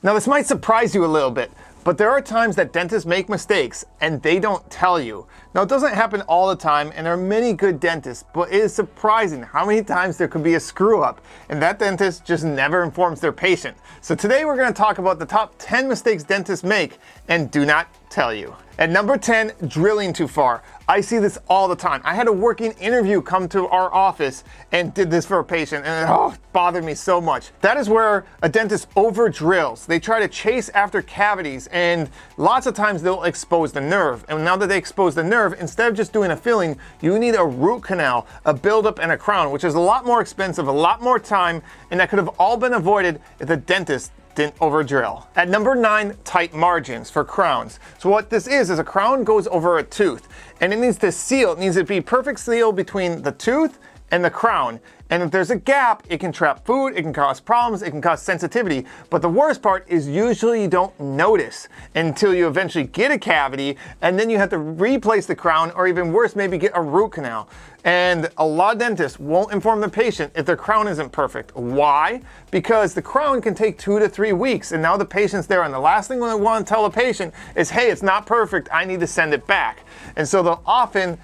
Now this might surprise you a little bit, but there are times that dentists make mistakes and they don't tell you. Now it doesn't happen all the time and there are many good dentists, but it is surprising how many times there could be a screw up and that dentist just never informs their patient. So today we're going to talk about the top 10 mistakes dentists make and do not tell you. At number 10, drilling too far. I see this all the time. I had a working interview come to our office and did this for a patient and it bothered me so much. That is where a dentist over drills. They try to chase after cavities and lots of times they'll expose the nerve. And now that they expose the nerve, instead of just doing a filling, you need a root canal, a buildup, and a crown, which is a lot more expensive, a lot more time, and that could have all been avoided if the dentist didn't over drill. At number 9, tight margins for crowns. So what this is a crown goes over a tooth and it needs to seal. It needs to be perfect seal between the tooth and the crown. And if there's a gap, it can trap food, it can cause problems, it can cause sensitivity. But the worst part is usually you don't notice until you eventually get a cavity and then you have to replace the crown or even worse, maybe get a root canal. And a lot of dentists won't inform the patient if their crown isn't perfect. Why? Because the crown can take 2 to 3 weeks and now the patient's there and the last thing they want to tell the patient is, hey, it's not perfect, I need to send it back. And so they'll often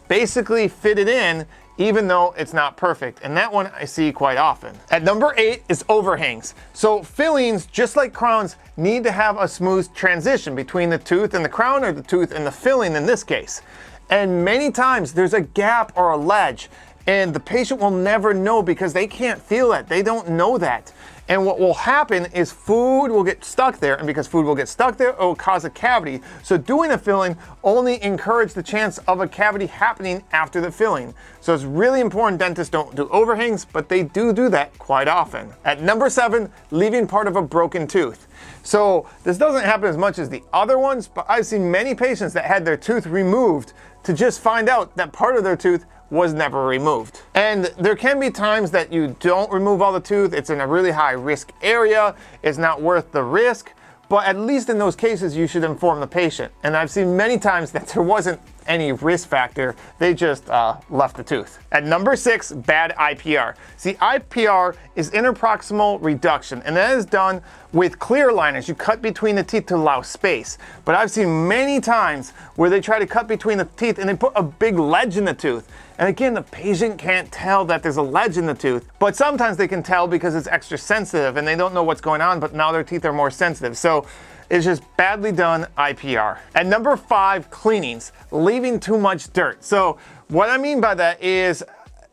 basically fit it in even though it's not perfect. And that one I see quite often. At number 8 is overhangs. So fillings, just like crowns, need to have a smooth transition between the tooth and the crown or the tooth and the filling in this case. And many times there's a gap or a ledge and the patient will never know because they can't feel it. They don't know that. And what will happen is food will get stuck there, and because food will get stuck there, it will cause a cavity. So doing a filling only encourages the chance of a cavity happening after the filling. So it's really important dentists don't do overhangs, but they do that quite often. At number 7, leaving part of a broken tooth. So this doesn't happen as much as the other ones, but I've seen many patients that had their tooth removed to just find out that part of their tooth was never removed. And there can be times that you don't remove all the tooth, it's in a really high risk area, it's not worth the risk, but at least in those cases you should inform the patient. And I've seen many times that there wasn't any risk factor, they just left the tooth. At number 6, bad IPR. See, IPR is interproximal reduction, and that is done with clear aligners. You cut between the teeth to allow space. But I've seen many times where they try to cut between the teeth and they put a big ledge in the tooth. And again, the patient can't tell that there's a ledge in the tooth, but sometimes they can tell because it's extra sensitive and they don't know what's going on, but now their teeth are more sensitive. So it's just badly done IPR. At number 5, cleanings, leaving too much dirt. So what I mean by that is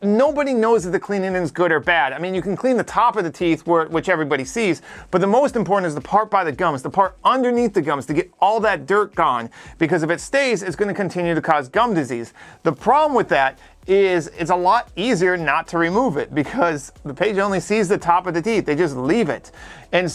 nobody knows if the cleaning is good or bad. I mean, you can clean the top of the teeth, which everybody sees, but the most important is the part by the gums, the part underneath the gums, to get all that dirt gone, because if it stays, it's going to continue to cause gum disease. The problem with that is it's a lot easier not to remove it because the patient only sees the top of the teeth. They just leave it. And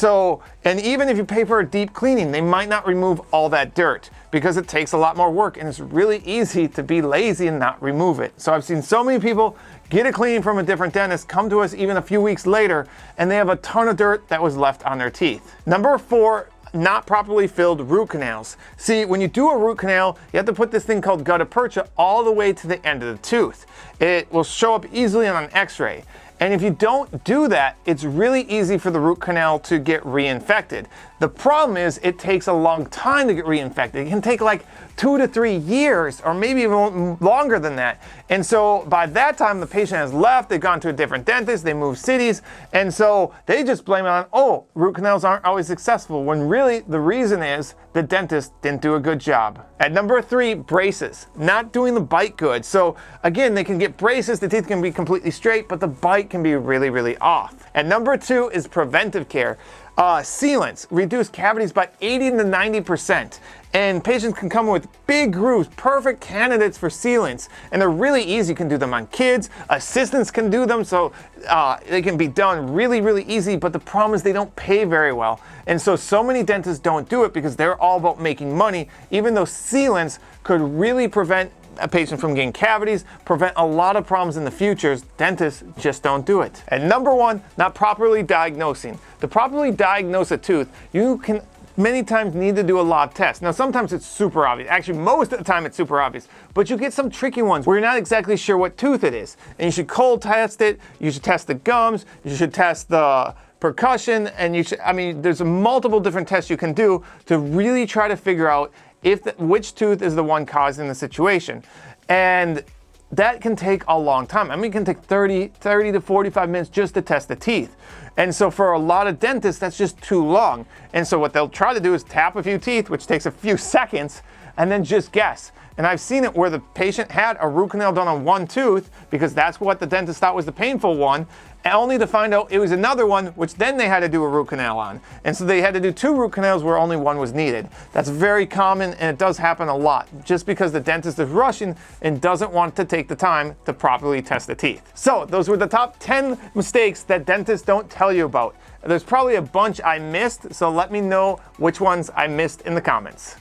even if you pay for a deep cleaning, they might not remove all that dirt because it takes a lot more work and it's really easy to be lazy and not remove it. So I've seen so many people get a cleaning from a different dentist, come to us even a few weeks later, and they have a ton of dirt that was left on their teeth. Number 4, not properly filled root canals. See, when you do a root canal, you have to put this thing called gutta percha all the way to the end of the tooth. It will show up easily on an x-ray. And if you don't do that, it's really easy for the root canal to get reinfected. The problem is it takes a long time to get reinfected. It can take like 2 to 3 years or maybe even longer than that. And so by that time the patient has left, they've gone to a different dentist, they moved cities, and so they just blame it on, oh, root canals aren't always successful, when really the reason is the dentist didn't do a good job. At number 3, braces, not doing the bite good. So again, they can get braces, the teeth can be completely straight, but the bite can be really, really off. At number 2 is preventive care. Sealants reduce cavities by 80 to 90%. And patients can come with big grooves, perfect candidates for sealants. And they're really easy. You can do them on kids. Assistants can do them, so they can be done really, really easy. But the problem is they don't pay very well. And so many dentists don't do it because they're all about making money, even though sealants could really prevent a patient from getting cavities, prevent a lot of problems in the future. Dentists just don't do it. And number 1, not properly diagnosing. To properly diagnose a tooth, you can many times need to do a lab test. Now sometimes it's super obvious. Actually, most of the time it's super obvious. But you get some tricky ones where you're not exactly sure what tooth it is. And you should cold test it, you should test the gums, you should test the percussion, and I mean, there's multiple different tests you can do to really try to figure out which tooth is the one causing the situation. And that can take a long time. I mean, it can take 30 to 45 minutes just to test the teeth. And so for a lot of dentists, that's just too long. And so what they'll try to do is tap a few teeth, which takes a few seconds, and then just guess. And I've seen it where the patient had a root canal done on one tooth because that's what the dentist thought was the painful one, only to find out it was another one, which then they had to do a root canal on. And so they had to do 2 root canals where only one was needed. That's very common, and it does happen a lot, just because the dentist is rushing and doesn't want to take the time to properly test the teeth. So those were the top 10 mistakes that dentists don't tell you about. There's probably a bunch I missed, so let me know which ones I missed in the comments.